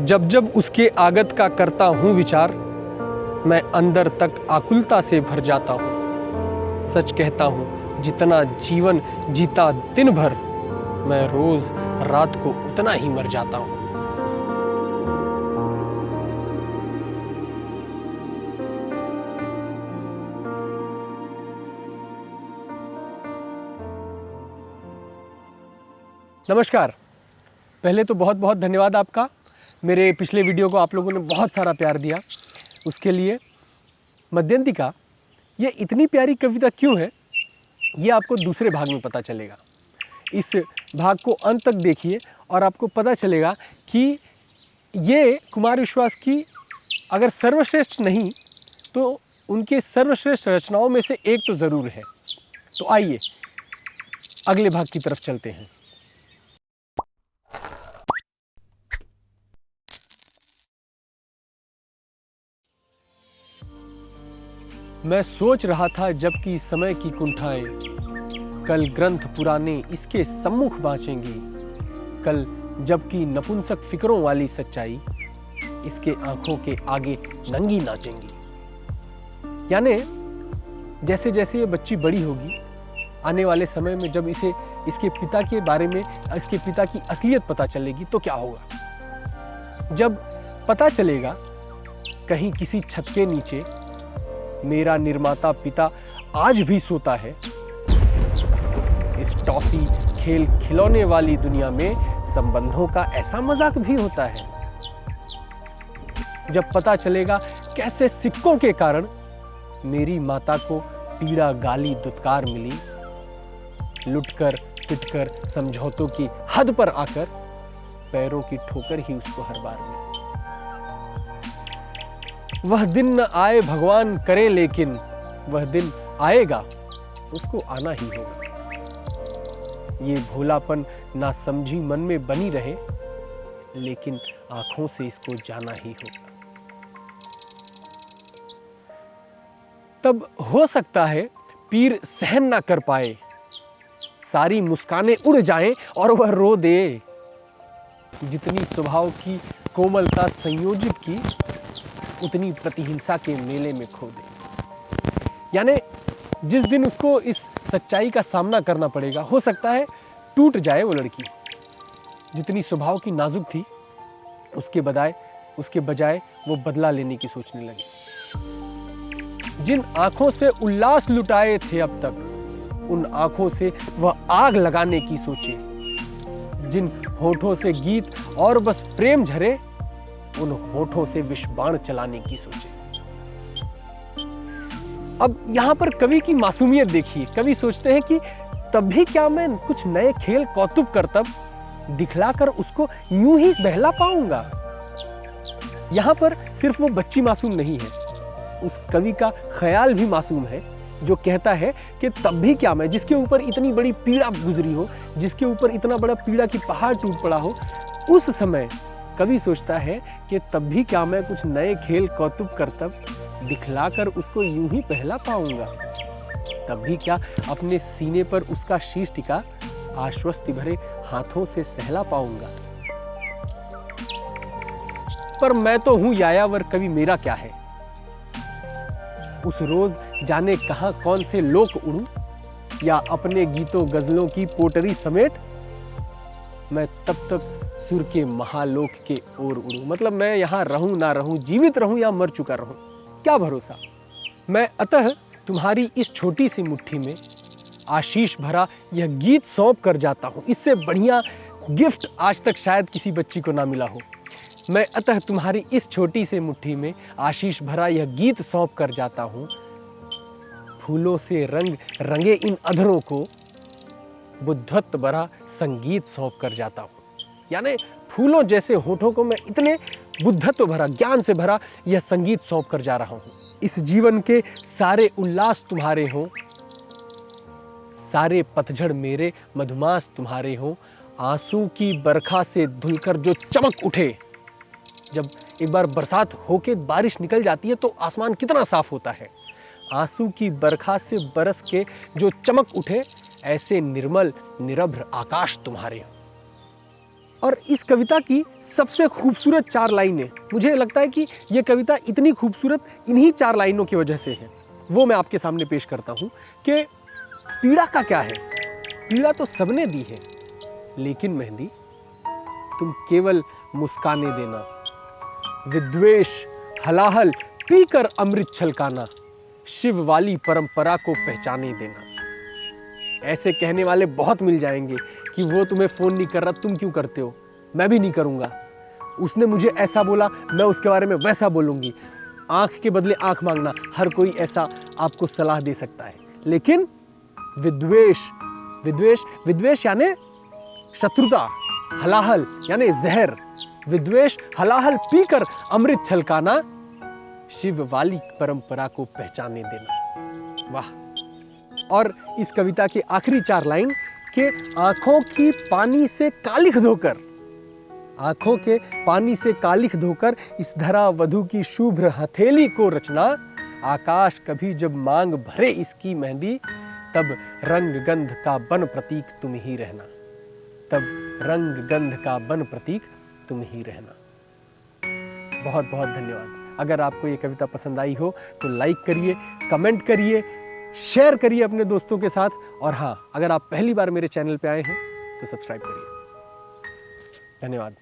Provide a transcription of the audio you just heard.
जब जब उसके आगत का करता हूँ विचार, मैं अंदर तक आकुलता से भर जाता हूँ। सच कहता हूँ, जितना जीवन जीता दिन भर, मैं रोज रात को उतना ही मर जाता हूँ। नमस्कार। पहले तो बहुत बहुत धन्यवाद आपका। मेरे पिछले वीडियो को आप लोगों ने बहुत सारा प्यार दिया, उसके लिए। मध्यंतिका ये इतनी प्यारी कविता क्यों है, ये आपको दूसरे भाग में पता चलेगा। इस भाग को अंत तक देखिए और आपको पता चलेगा कि ये कुमार विश्वास की अगर सर्वश्रेष्ठ नहीं तो उनके सर्वश्रेष्ठ रचनाओं में से एक तो ज़रूर है। तो आइए अगले भाग की तरफ चलते हैं। मैं सोच रहा था जबकि समय की कुंठाएं कल ग्रंथ पुराने इसके सम्मुख बाँचेंगी, कल जबकि नपुंसक फिक्रों वाली सच्चाई इसके आंखों के आगे नंगी नाचेंगी। यानी जैसे जैसे ये बच्ची बड़ी होगी, आने वाले समय में जब इसे इसके पिता के बारे में, इसके पिता की असलियत पता चलेगी तो क्या होगा। जब पता चलेगा कहीं किसी छत के नीचे मेरा निर्माता पिता आज भी सोता है, इस टॉफी खेल खिलौने वाली दुनिया में संबंधों का ऐसा मजाक भी होता है। जब पता चलेगा कैसे सिक्कों के कारण मेरी माता को पीड़ा गाली दुत्कार मिली, लुटकर पिटकर समझौतों की हद पर आकर पैरों की ठोकर ही उसको हर बार मिली। वह दिन न आए भगवान करे, लेकिन वह दिन आएगा, उसको आना ही होगा। ये भोलापन ना समझी मन में बनी रहे, लेकिन आंखों से इसको जाना ही होगा। तब हो सकता है पीर सहन ना कर पाए, सारी मुस्कानें उड़ जाएं और वह रो दे। जितनी स्वभाव की कोमलता संयोजित की, उतनी प्रतिहिंसा के मेले में खो दे। यानी जिस दिन उसको इस सच्चाई का सामना करना पड़ेगा, हो सकता है टूट जाए वो लड़की। जितनी स्वभाव की नाजुक थी, उसके बजाय वो बदला लेने की सोचने लगी। जिन आंखों से उल्लास लुटाए थे अब तक, उन आंखों से वह आग लगाने की सोचे। जिन होठों से गीत और बस प्रेम झरे, उन होठों से विषबाण चलाने की सोचे। अब यहां पर कवि की मासूमियत देखिए। कवि सोचते हैं कि तब भी क्या मैं कुछ नए खेल कौतुक करतब दिखलाकर उसको यूं ही बहला पाऊंगा। यहां पर सिर्फ वो बच्ची मासूम नहीं है, उस कवि का ख्याल भी मासूम है, जो कहता है कि तब भी क्या मैं, जिसके ऊपर इतनी बड़ी पीड़ा गुजरी हो, जिसके ऊपर इतना बड़ा पीड़ा की पहाड़ टूट पड़ा हो, उस समय कवि सोचता है कि तब भी क्या मैं कुछ नए खेल कौतुक करतब दिखलाकर उसको यूं ही पहला पाऊंगा। तब भी क्या अपने सीने पर उसका शीश टिका आश्वस्ति भरे हाथों से सहला पाऊंगा। पर मैं तो हूं यायावर, कवि मेरा क्या है। उस रोज जाने कहां कौन से लोक उड़ूं, या अपने गीतों गजलों की पोटरी समेट मैं तब तक सुर के महालोक के ओर उड़ूं। मतलब मैं यहां रहूं ना रहूं, जीवित रहूं या मर चुका रहूं, क्या भरोसा। मैं अतः तुम्हारी इस छोटी सी मुट्ठी में आशीष भरा यह गीत सौंप कर जाता हूं। इससे बढ़िया गिफ्ट आज तक शायद किसी बच्ची को ना मिला हो। मैं अतः तुम्हारी इस छोटी सी मुट्ठी में आशीष भरा यह गीत सौंप कर जाता हूं। फूलों से रंग रंगे इन अधरों को बुद्धत्व भरा संगीत सौंप कर जाता हूं। यानी फूलों जैसे होठों को मैं इतने बुद्धत्व भरा, ज्ञान से भरा यह संगीत सौंप कर जा रहा हूं। इस जीवन के सारे उल्लास तुम्हारे हों, सारे पतझड़ मेरे मधुमास तुम्हारे हों। आंसू की बरखा से धुलकर जो चमक उठे, जब एक बार बरसात होके बारिश निकल जाती है तो आसमान कितना साफ होता है। आंसू की बरखा से बरस के जो चमक उठे, ऐसे निर्मल निरभ्र आकाश तुम्हारे। और इस कविता की सबसे खूबसूरत 4 लाइनें, मुझे लगता है कि ये कविता इतनी खूबसूरत इन्हीं 4 लाइनों की वजह से है, वो मैं आपके सामने पेश करता हूँ कि पीड़ा का क्या है, पीड़ा तो सबने दी है, लेकिन मेहंदी तुम केवल मुस्काने देना, विद्वेष हलाहल पीकर अमृत छलकाना, शिव वाली परंपरा को पहचाने देना। ऐसे कहने वाले बहुत मिल जाएंगे कि वो तुम्हें फोन नहीं कर रहा, तुम क्यों करते हो, मैं भी नहीं करूंगा, उसने मुझे ऐसा बोला मैं उसके बारे में वैसा बोलूंगी। आंख के बदले आंख मांगना, हर कोई ऐसा आपको सलाह दे सकता है, लेकिन विद्वेष विद्वेष विद्वेष यानी शत्रुता, हलाहल यानी जहर, विद्वेष हलाहल पीकर अमृत छलकाना, शिव वाली परंपरा को पहचाने देना। वाह। और इस कविता की आखिरी 4 लाइन के आंखों की पानी से कालिख धोकर, आंखों के पानी से कालिख धोकर इस धरा वधु की शुभ्र हथेली को रचना, आकाश कभी जब मांग भरे इसकी मेहंदी, तब रंग गंध का बन प्रतीक तुम ही रहना, तब रंग गंध का बन प्रतीक तुम ही रहना। बहुत बहुत धन्यवाद। अगर आपको ये कविता पसंद आई हो तो लाइक करिए, कमेंट करिए, शेयर करिए अपने दोस्तों के साथ, और हाँ, अगर आप पहली बार मेरे चैनल पे आए हैं तो सब्सक्राइब करिए। धन्यवाद।